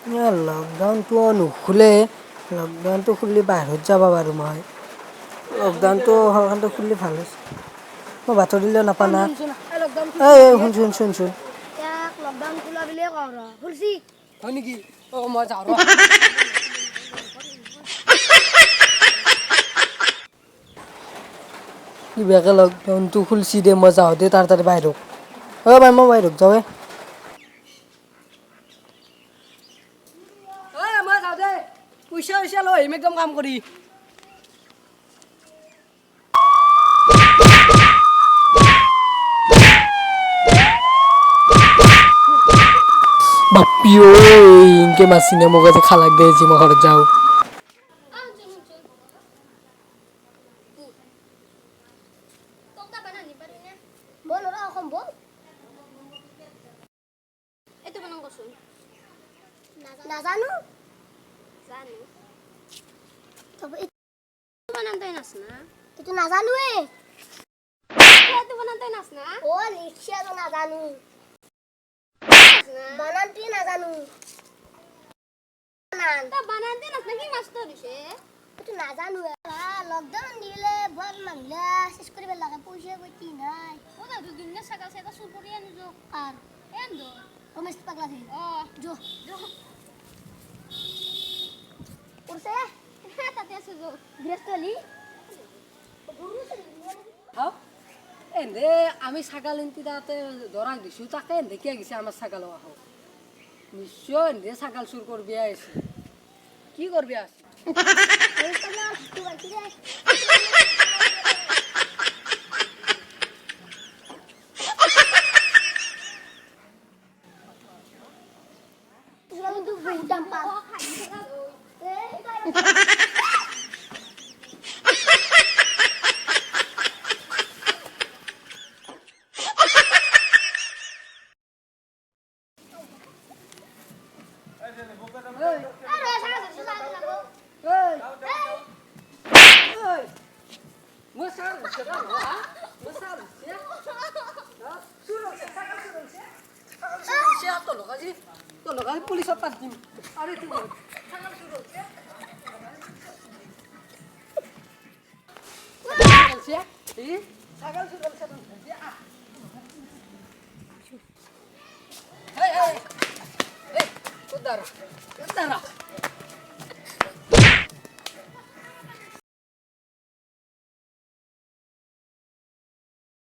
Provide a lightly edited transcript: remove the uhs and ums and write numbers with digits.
লকডাউনটো নুখুলে লকডাউনটো খুলি বাহিৰত যাব পাৰোঁ মই লকডাউনটো সৰকাৰটো খুলিলে ভাল হৈছে মই বাতৰিলৈও নাপাওঁ না এই শুনচোন শুনচোন লকডাউন খোলা বুলিয়ে কওঁ ৰ খুলছি হয় নেকি অঁ মই যাওঁ ৰ কিবাকে লকডাউনটো খুলছি দে মই যাওঁ দে তাৰ বাহিৰত অঁ বাই মই বাহিৰত যাওঁৱে মই যাওঁ দে পইচা পইচা লৈ আহিম একদম কাম কৰি বাপ্পি ঐ ইনকে মাছিনে মোক আজি খালাক দে যি মই ঘৰত যাওঁ বল ওরা অসম বল এতো বানাম কসুন নাজানো জানো তবে এতো বানাতে নাস না এতো নাজানো এতো বানাতে নাস না ও লিখিয়া তো নাজানো বানানটি নাজানো তা বানাতে নাস না কি মাস্টার দিছে এতো নাজানো লকডাউন দিলে বল মানলা শেষ করিবে লাগে পয়সা কইতি নাই ও দা দুদিন না সকাল সকাল সুর করি আনি যো আর এন্ড রমেশ পাগলা থি যো যো উরছে তাতে আছে যো গ্রেস্টলি হাও এন্দে আমি ছাগাল ইনতি তাতে দরাক দিছো তাকে এন্দে কিয়া গেছে আমার ছাগাল আহো নিশ্চয় এন্দে ছাগাল চুর করবি আইছে কি করবি আস পুলিশত পাঠ দিম আরে তুই ছাগল চুর